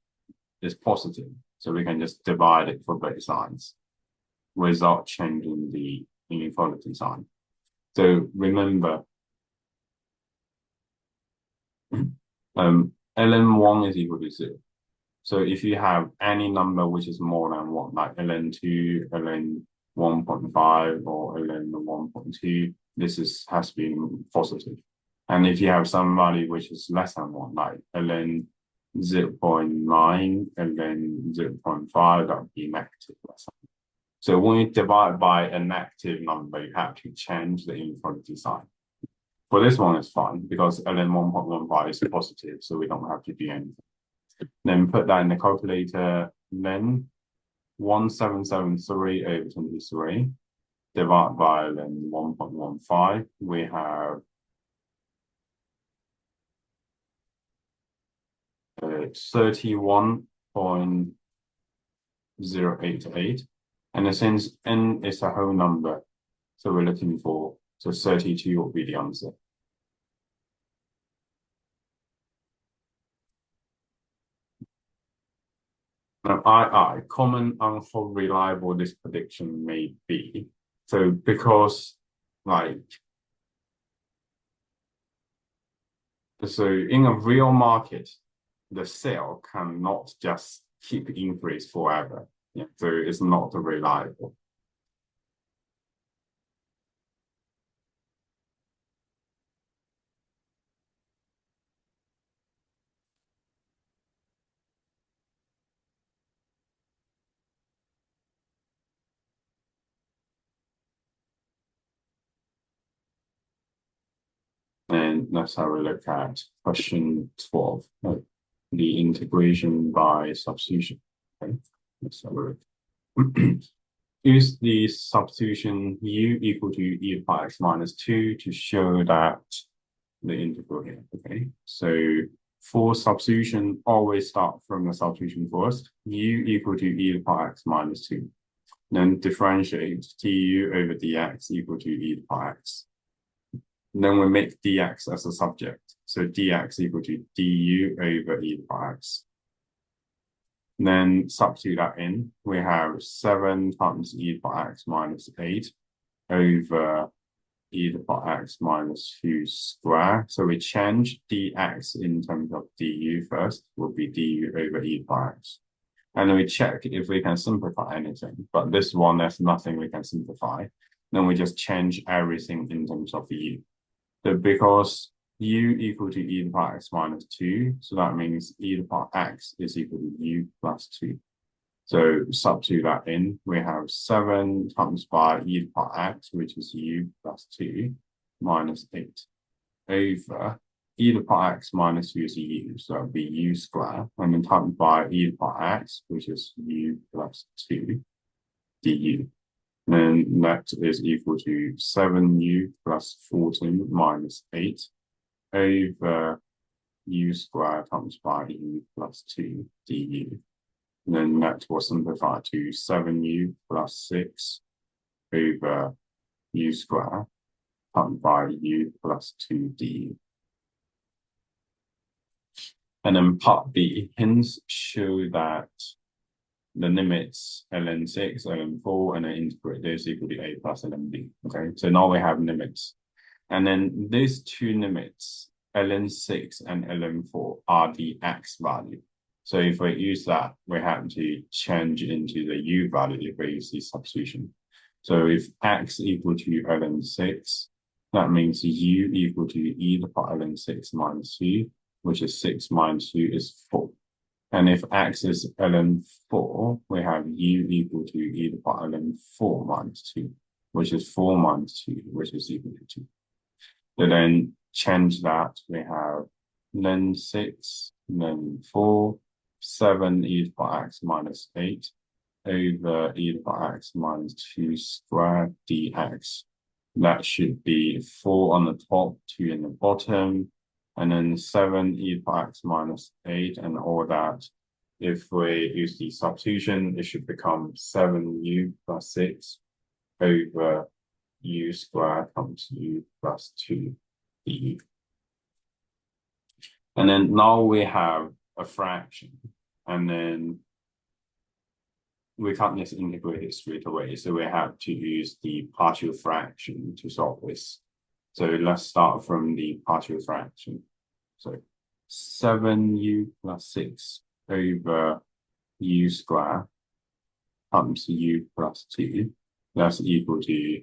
is positive, so we can just divide it for both sides without changing the inequality sign. So remember, ln1 is equal to 0. So if you have any number which is more than 1, like ln2, ln 1.5, or ln 1.2, this has been positive. And if you have some value which is less than 1, like ln 0.9, ln 0.5, that would be negative. So when you divide by a negative number, you have to change the inequality sign. For this one, it's fine because ln 1.15 is positive, so we don't have to do anything. Then put that in the calculator. Then 1773 over 23 divided by ln 1.15. We have 31.088. And since n is a whole number, so we're looking for, so 32 will be the answer. Now, comment on how reliable this prediction may be. So because, so in a real market, the sale cannot just keep increase forever. Yeah, so it's not reliable. And let's have a look at question 12, the integration by substitution. Okay, let's have a look. Use the substitution u equal to e to the power x minus 2 to show that the integral here. Okay, so for substitution, always start from the substitution first. U equal to e to the power x minus 2. Then differentiate du over dx equal to e to the power x. Then we make dx as a subject. So dx equal to du over e to the power x. Then substitute that in. We have 7 times e to the power x minus 8 over e to the power x minus 2 square. So we change dx in terms of du first, will be du over e to the power x. And then we check if we can simplify anything. But this one, there's nothing we can simplify. Then we just change everything in terms of u. So because u equal to e to the power x minus 2, so that means e to the power x is equal to u plus 2. So substitute that in. We have 7 times by e to the power x, which is u plus 2, minus 8, over e to the power x minus u is u, so it'll be u squared, and then times by e to the power x, which is u plus 2 du. Then that is equal to 7u plus 14 minus 8 over u squared times by u plus 2 du. And then that will simplify to 7u plus 6 over u squared times by u plus 2 du. And then part B, hints show that the limits ln6, ln4, and then integrate this equal to a plus lnb. Okay, so now we have limits. And then these two limits, ln6 and ln4, are the x value. So if we use that, we have to change into the u value if we use the substitution. So if x equal to ln6, that means u equal to e to the power ln6 minus 2, which is 6 minus 2 is 4. And if x is ln4, we have u equal to e to the power ln4 minus 2, which is 4 minus 2, which is equal to 2. So then change that, we have ln6, ln4, 7 e to the power x minus 8 over e to the power x minus 2 squared dx. That should be 4 on the top, 2 in the bottom, and then 7 e to the power x minus 8, and all that. If we use the substitution, it should become 7u plus 6 over u squared times u plus 2 du. And then now we have a fraction, and then we can't just integrate it straight away, so we have to use the partial fraction to solve this. So let's start from the partial fraction. So 7u plus 6 over u squared times u plus 2. That's equal to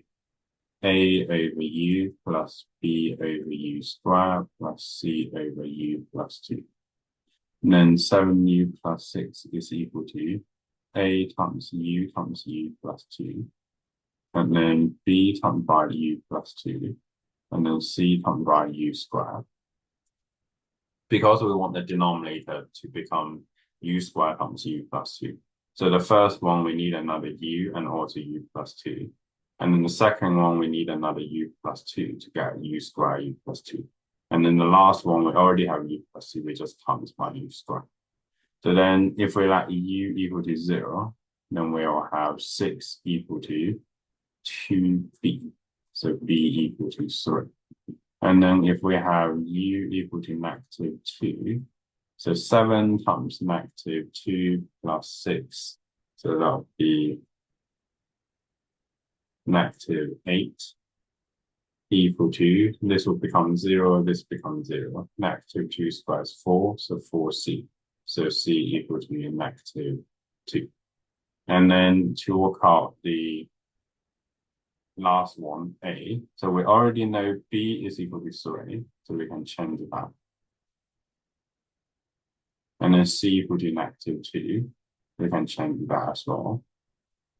a over u plus b over u squared plus c over u plus 2. And then 7u plus 6 is equal to a times u plus 2. And then b times by u plus 2. And then c times by u squared. Because we want the denominator to become u squared times u plus 2. So the first one, we need another u and also u plus 2. And then the second one, we need another u plus 2 to get u squared u plus 2. And then the last one, we already have u plus 2, we just times by u squared. So then if we let u equal to 0, then we'll have 6 equal to 2b. So b equal to 3. And then if we have u equal to negative 2, so 7 times negative 2 plus 6, so that'll be negative 8 equal to, this will become 0, this becomes 0. Negative 2 squared is 4, so 4c. So c equal to negative 2. And then to work out the last one, a, so we already know b is equal to 3, so we can change that. And then c equal to negative 2, we can change that as well.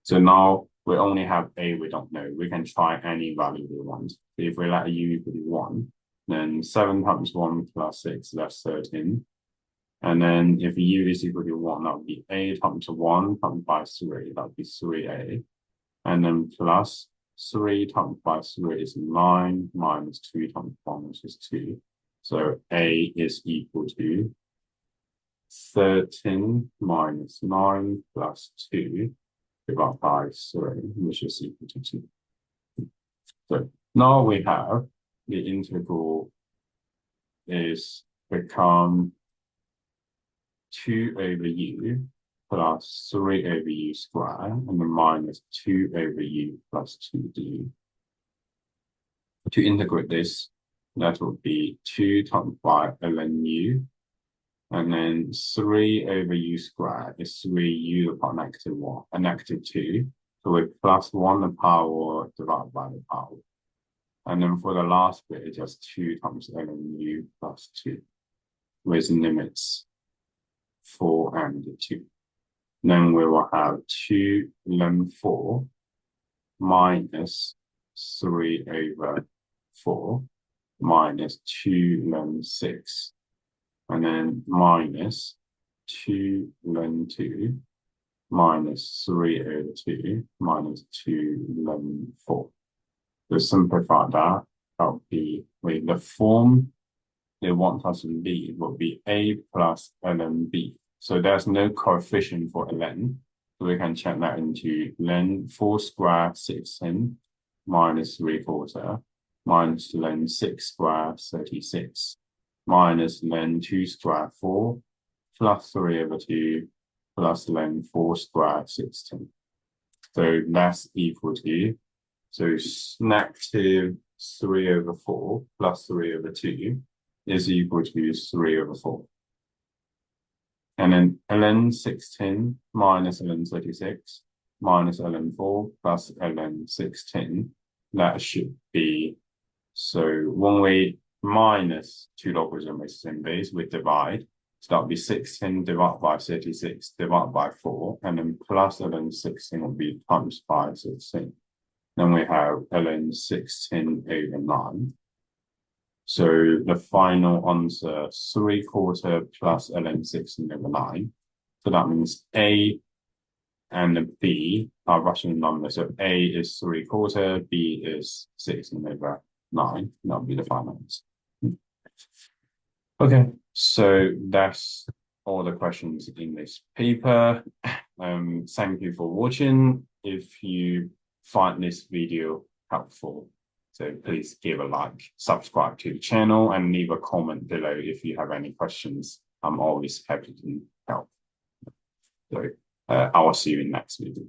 So now we only have a, we don't know. We can try any value we want. If we let u equal to 1, then 7 times 1 plus 6, that's 13. And then if u is equal to 1, that would be a times 1 times by 3, that would be 3a. And then plus 3 times by 3 is 9, minus 2 times 1, which is 2. So a is equal to 13 minus 9 plus 2 divided by 3, which is equal to 2. So now we have the integral is become 2 over u plus 3 over u squared, and then minus 2 over u plus 2d. To integrate this, that would be 2 times by ln u, and then 3 over u squared is 3u to the power negative 1, and negative 2. So we plus 1 the power divided by the power. And then for the last bit, it's just 2 times ln u plus 2, with limits 4 and 2. Then we will have 2 ln 4 minus 3 over 4. minus 2 ln 6, and then minus 2 ln 2 minus 3 over 2 minus 2 ln 4. To simplify that, that would be, with the form they want us to leave would be a plus ln b. So there's no coefficient for ln. So we can check that into ln 4 squared 16 minus 3/4 minus ln 6 squared 36 minus ln 2 squared 4 plus 3 over 2 plus ln 4 squared 16. So that's equal to, so negative 3 over 4 plus 3 over 2 is equal to 3 over 4. And then ln 16 minus ln 36 minus ln 4 plus ln 16, that should be, so when we minus 2 logarithm which is in base, we divide. So that would be 16 divided by 36 divided by 4, and then plus ln 16 will be times by 16. Then we have ln 16 over 9. So the final answer, 3/4 plus ln 16 over 9. So that means A and B are rational numbers. So A is 3/4, B is 16 over 9. That would be the final answer. Okay, so that's all the questions in this paper. Thank you for watching. If you find this video helpful, so please give a like, subscribe to the channel, and leave a comment below if you have any questions. I'm always happy to help. So I will see you in next video.